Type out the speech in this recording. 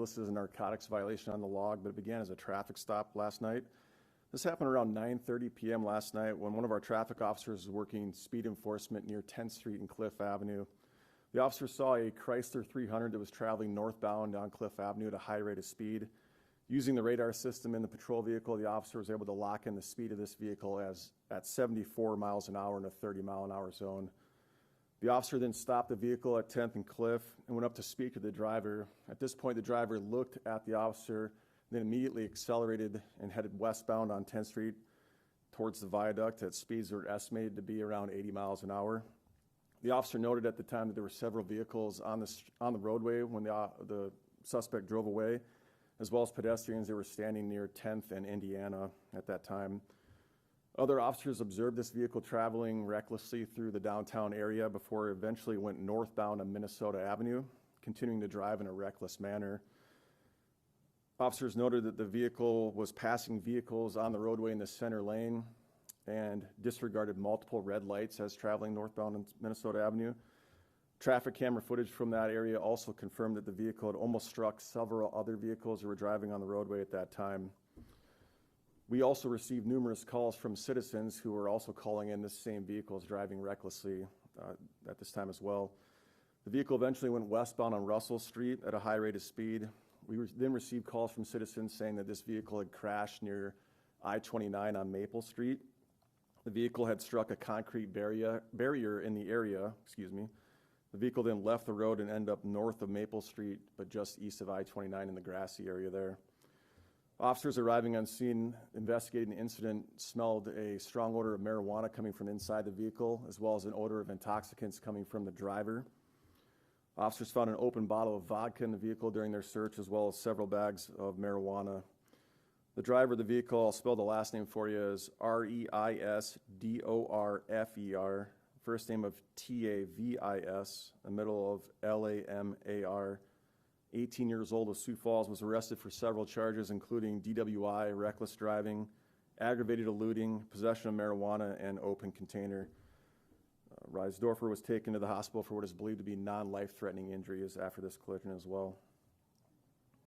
listed as a narcotics violation on the log, but it began as a traffic stop last night. This happened around 9:30 p.m. last night when one of our traffic officers was working speed enforcement near 10th Street and Cliff Avenue. The officer saw a Chrysler 300 that was traveling northbound down Cliff Avenue at a high rate of speed. Using the radar system in the patrol vehicle, the officer was able to lock in the speed of this vehicle at 74 miles an hour in a 30-mile-an-hour zone. The officer then stopped the vehicle at 10th and Cliff and went up to speak to the driver. At this point, the driver looked at the officer, then immediately accelerated and headed westbound on 10th Street towards the viaduct at speeds that were estimated to be around 80 miles an hour. The officer noted at the time that there were several vehicles on the roadway when the suspect drove away, as well as pedestrians that were standing near 10th and Indiana at that time. Other officers observed this vehicle traveling recklessly through the downtown area before it eventually went northbound on Minnesota Avenue, continuing to drive in a reckless manner. Officers noted that the vehicle was passing vehicles on the roadway in the center lane and disregarded multiple red lights as traveling northbound on Minnesota Avenue. Traffic camera footage from that area also confirmed that the vehicle had almost struck several other vehicles that were driving on the roadway at that time. We also received numerous calls from citizens who were also calling in this same vehicle as driving recklessly at this time as well. The vehicle eventually went westbound on Russell Street at a high rate of speed. We then received calls from citizens saying that this vehicle had crashed near I-29 on Maple Street. The vehicle had struck a concrete barrier in the area, The vehicle then left the road and ended up north of Maple Street, but just east of I-29 in the grassy area there. Officers arriving on scene investigating the incident smelled a strong odor of marijuana coming from inside the vehicle, as well as an odor of intoxicants coming from the driver. Officers found an open bottle of vodka in the vehicle during their search, as well as several bags of marijuana. The driver of the vehicle, I'll spell the last name for you, is Reisdorfer, first name of Tavis, the middle of Lamar. 18 years old of Sioux Falls, was arrested for several charges, including DWI, reckless driving, aggravated eluding, possession of marijuana, and open container. Reisdorfer was taken to the hospital for what is believed to be non-life-threatening injuries after this collision as well.